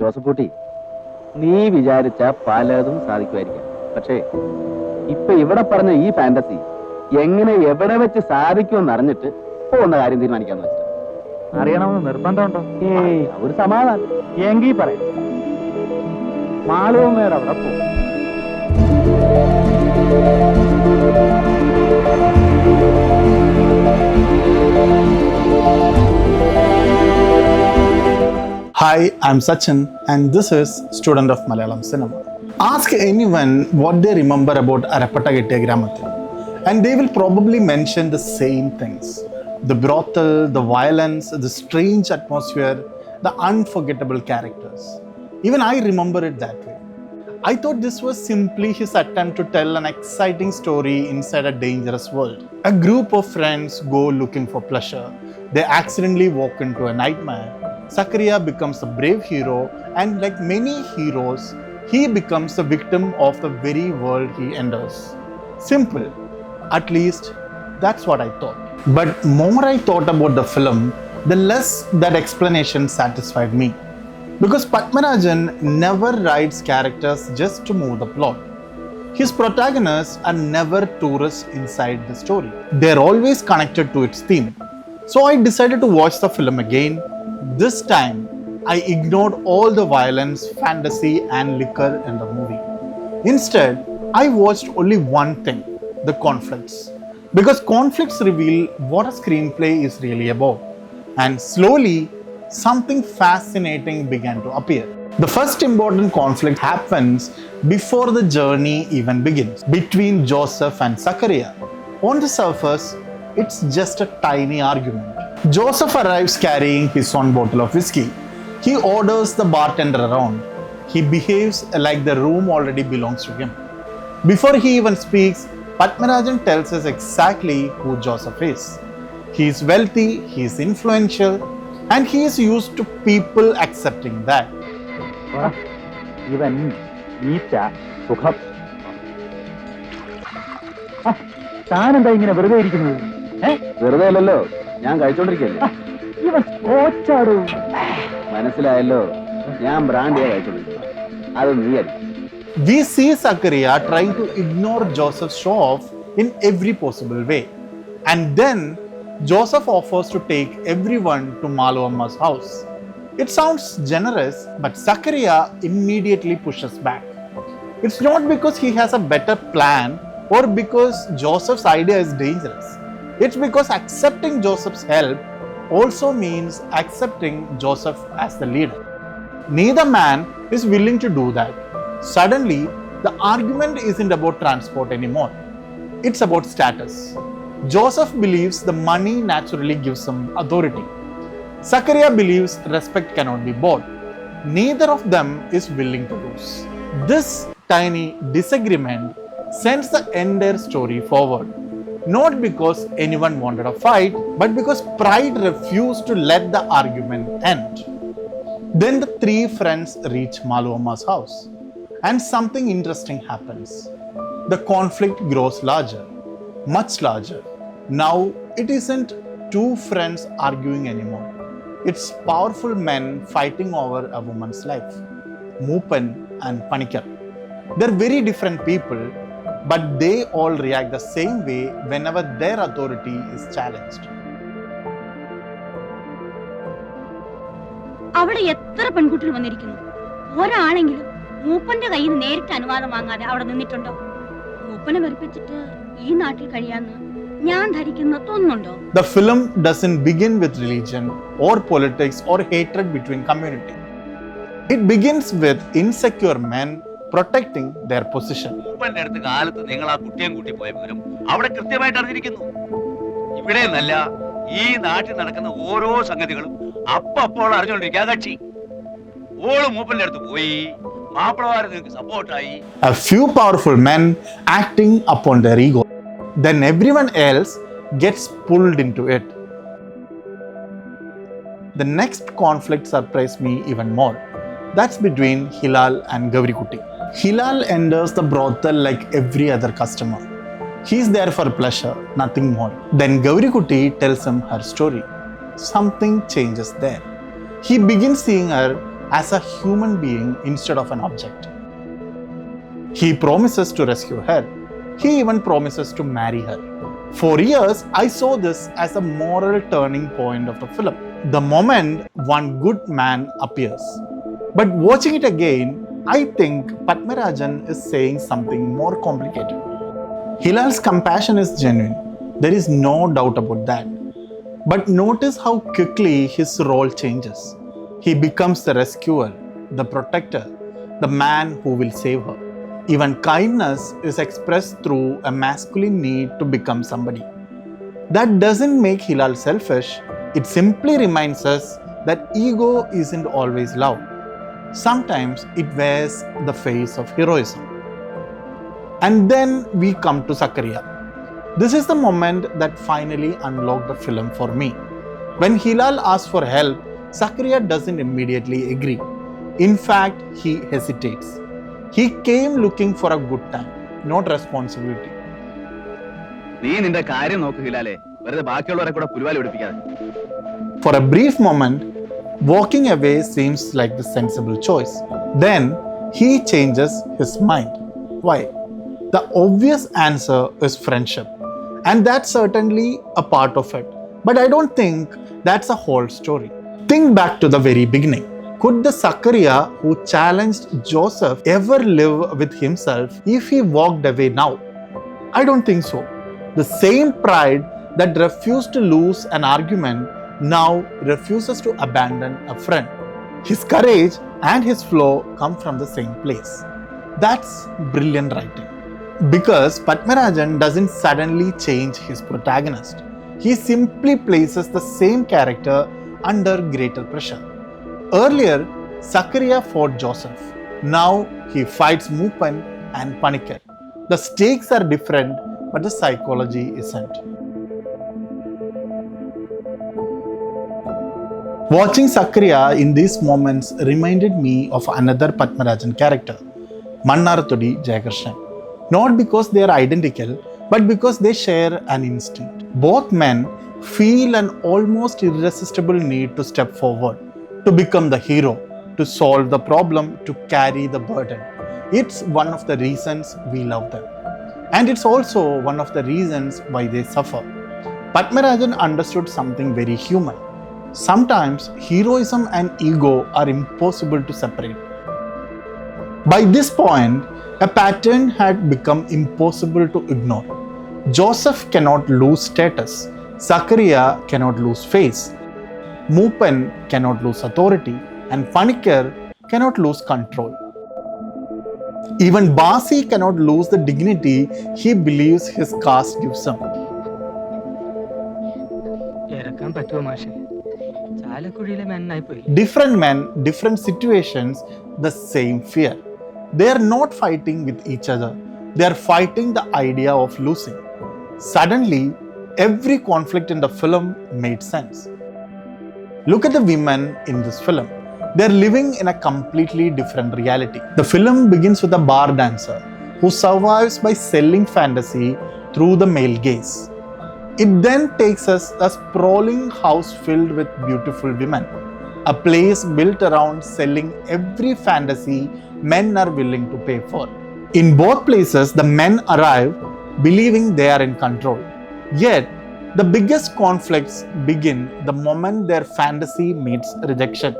ജോസഫൂട്ടി, നീ വിചാരിച്ച പലതും സാധിക്കുമായിരിക്കാം. പക്ഷേ ഇപ്പൊ ഇവിടെ പറഞ്ഞ ഈ ഫാന്റസി എങ്ങനെ എവിടെ വെച്ച് സാധിക്കുമെന്ന് അറിഞ്ഞിട്ട് പോകുന്ന കാര്യം തീരുമാനിക്കാന്ന് വെച്ചാൽ. അറിയണമെന്ന് നിർബന്ധമുണ്ടോ? ഒരു സമാധാനം എങ്കിൽ പറയാം. മാളൂമ്മയുടെ അവിടെ പോകും. Hi, I'm Sachin and this is Student of Malayalam Cinema. Ask anyone what they remember about Arappetta, Kettiya, Gramathil and they will probably mention the same things. The brothel, the violence, the strange atmosphere, the unforgettable characters. Even I remember it that way. I thought this was simply his attempt to tell an exciting story inside a dangerous world. A group of friends go looking for pleasure. They accidentally walk into a nightmare. Kettiyya becomes a brave hero, and like many heroes, he becomes a victim of the very world he enters. Simple. At least, that's what I thought. But more I thought about the film, the less that explanation satisfied me. Because Padmarajan never writes characters just to move the plot. His protagonists are never tourists inside the story. They're always connected to its theme. So I decided to watch the film again. This time, I ignored all the violence, fantasy and liquor in the movie. Instead, I watched only one thing, the conflicts. Because conflicts reveal what a screenplay is really about. And slowly, something fascinating began to appear. The first important conflict happens before the journey even begins, between Joseph and Kettiyya. On the surface, it's just a tiny argument. Joseph arrives carrying his own bottle of whiskey. He orders the bartender around. He behaves like the room already belongs to him. Before he even speaks, Padmarajan tells us exactly who Joseph is. He is wealthy, he is influential, and he is used to people accepting that. ഇവൻ Nietzsche സുഖം. താനെന്താ ഇങ്ങനെ വെറുതെ ഇരിക്കുന്നത്? വെറുതെ അല്ലല്ലോ, ഞാൻ കഴിച്ചോണ്ടിരിക്കല്ലേ. ഇവൻ കോച്ചാടൂ. മനസ്സിലായല്ലോ, ഞാൻ ബ്രാൻഡിയാ കഴിച്ചോണ്ടിരിക്കുന്നത്. അത് നീ അല്ല. We see Kettiyya trying to ignore Joseph's show off in every possible way. And then Joseph offers to take everyone to Malooamma's house. It sounds generous, but Kettiyya immediately pushes back. It's not because he has a better plan or because Joseph's idea is dangerous. It's because accepting Joseph's help also means accepting Joseph as the leader. Neither man is willing to do that. Suddenly, the argument isn't about transport anymore. It's about status. Joseph believes the money naturally gives him authority. Kettiyya believes respect cannot be bought. Neither of them is willing to lose. This tiny disagreement sends the entire story forward. Not because anyone wanted a fight, but because pride refused to let the argument end. Then the three friends reach Malooamma's house, and something interesting happens. The conflict grows larger, much larger. Now it isn't two friends arguing anymore. It's powerful men fighting over a woman's life. Moopan and Panikar. They're very different people, but they all react the same way whenever their authority is challenged. അവിടെ എത്ര പെൺകുട്ടികൾ വന്നിരിക്കുന്നു. ഒരാളെങ്കിലും മൂപ്പന്റെ കയ്യിൽ നിന്ന് നേരിട്ട് അനുവാദം വാങ്ങാതെ അവിടെ നിന്നിട്ടുണ്ടോ? മൂപ്പനെ വെറുപ്പിച്ചിട്ട് ഈ നാട്ടിൽ കഴിയാന്ന് ഞാൻ ധരിക്കുന്ന തോന്നുന്നുണ്ടോ? The film doesn't begin with religion or politics or hatred between community. It begins with insecure men protecting their position. മൂപ്പന്റെ അടുത്ത് കാലത്ത് നിങ്ങൾ ആ കുട്ടിയും കൂട്ടി പോയ വിവരം അവിടെ കൃത്യമായിട്ട് അറിഞ്ഞിരിക്കുന്നു. ഇവിടെ നല്ല ഈ നാട്ടിൽ നടക്കുന്ന ഓരോ സംഗതികളും അപ്പോൾ അറിഞ്ഞുകൊണ്ടിരിക്കുക കക്ഷി. ഓള് മൂപ്പന്റെ അടുത്ത് പോയി മാപ്പിളമാരെ നിങ്ങൾക്ക് സപ്പോർട്ടായി. A few powerful men acting upon their ego. Then everyone else gets pulled into it. The next conflict surprised me even more. That's between Hilal and Gavrikutti. Hilal enters the brothel like every other customer. He's there for pleasure, nothing more. Then Gavrikutti tells him her story. Something changes there. He begins seeing her as a human being instead of an object. He promises to rescue her. He even promises to marry her. For years, I saw this as a moral turning point of the film, the moment one good man appears. But watching it again, I think Padmarajan is saying something more complicated. Hilal's compassion is genuine. There is no doubt about that. But notice how quickly his role changes. He becomes the rescuer, the protector, the man who will save her. Even kindness is expressed through a masculine need to become somebody. That doesn't make Hilal selfish. It simply reminds us that ego isn't always loud. Sometimes it wears the face of heroism. And then we come to Zakariya. This is the moment that finally unlocked the film for me. When Hilal asks for help, Zakariya doesn't immediately agree. In fact, he hesitates. He came looking for a good time, not responsibility. നീ നിന്റെ കാര്യം നോക്ക് ഹിലാലേ, വെറുതെ ബാക്കിയുള്ളവരെ കൂടെ പുലിവാലി പിടിപ്പിക്കാതെ. For a brief moment, walking away seems like the sensible choice. Then he changes his mind. Why? The obvious answer is friendship, and that's certainly a part of it. But I don't think that's a whole story. Think back to the very beginning. Could the Zakariya who challenged Joseph ever live with himself if he walked away now? I don't think so. The same pride that refused to lose an argument now refuses to abandon a friend. His courage and his flow come from the same place. That's brilliant writing. Because Padmarajan doesn't suddenly change his protagonist. He simply places the same character under greater pressure. Earlier, Zakariya fought Joseph. Now he fights Moopan and Panikkar. The stakes are different, but the psychology isn't. Watching Zakariya in these moments reminded me of another Padmarajan character, Mannaratodi Jayakrishnan. Not because they are identical, but because they share an instinct. Both men feel an almost irresistible need to step forward, to become the hero, to solve the problem, to carry the burden. It's one of the reasons we love them. And it's also one of the reasons why they suffer. Padmarajan understood something very human. Sometimes heroism and ego are impossible to separate. By this point, a pattern had become impossible to ignore. Joseph cannot lose status. Zakariya cannot lose face. Moopan cannot lose authority, and Panikkar cannot lose control. Even Basi cannot lose the dignity he believes his caste gives him. Different men, different situations, the same fear. They are not fighting with each other. They are fighting the idea of losing. Suddenly, every conflict in the film made sense. Look at the women in this film. They're living in a completely different reality. The film begins with a bar dancer who survives by selling fantasy through the male gaze. It then takes us a sprawling house filled with beautiful women, a place built around selling every fantasy men are willing to pay for. In both places, the men arrive believing they are in control. Yet, the biggest conflicts begin the moment their fantasy meets rejection.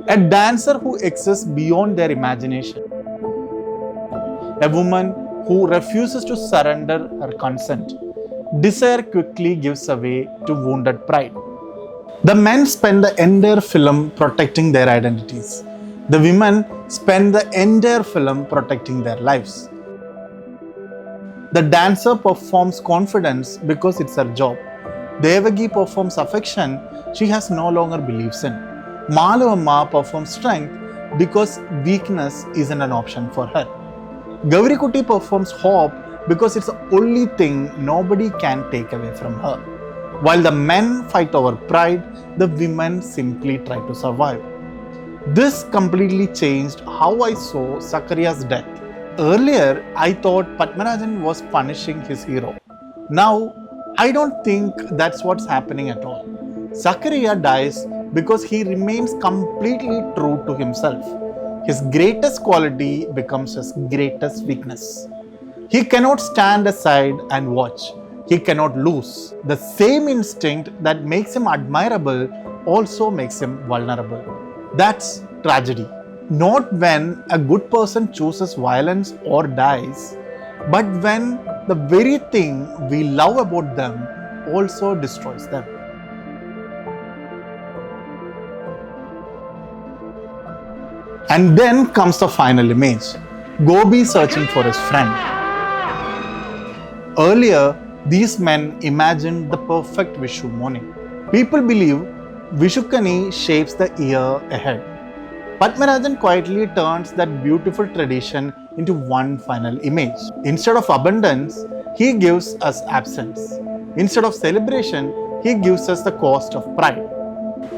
A dancer who exists beyond their imagination. A woman who refuses to surrender her consent. Desire quickly gives way to wounded pride. The men spend the entire film protecting their identities. The women spend the entire film protecting their lives. The dancer performs confidence because it's her job. Devagi performs affection she has no longer beliefs in. Malavamma performs strength because weakness isn't an option for her. Gaurikutti performs hope because it's the only thing nobody can take away from her. While the men fight over pride, the women simply try to survive. This completely changed how I saw Zakariya's death. Earlier, I thought Padmarajan was punishing his hero. Now, I don't think that's what's happening at all. Zakariya dies because he remains completely true to himself. His greatest quality becomes his greatest weakness. He cannot stand aside and watch. He cannot lose. The same instinct that makes him admirable also makes him vulnerable. That's tragedy. Not when a good person chooses violence or dies, but when the very thing we love about them also destroys them. And then comes the final image, Gobi searching for his friend. Earlier, these men imagined the perfect Vishu morning. People believe Vishukani shapes the year ahead. Padmarajan quietly turns that beautiful tradition into one final image. Instead of abundance, he gives us absence. Instead of celebration, he gives us the cost of pride.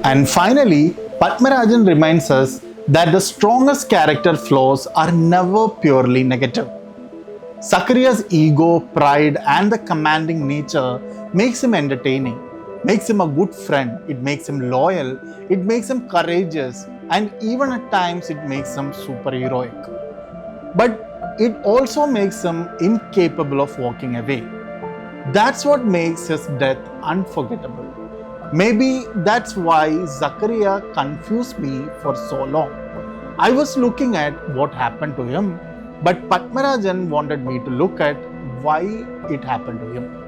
And finally, Padmarajan reminds us that the strongest character flaws are never purely negative. Zakaria's ego, pride, and the commanding nature makes him entertaining, makes him a good friend, it makes him loyal, it makes him courageous, and even at times it makes him superheroic. But it also makes him incapable of walking away. That's what makes his death unforgettable. Maybe that's why Zakaria confused me for so long. I was looking at what happened to him, but Padmarajan wanted me to look at why it happened to him.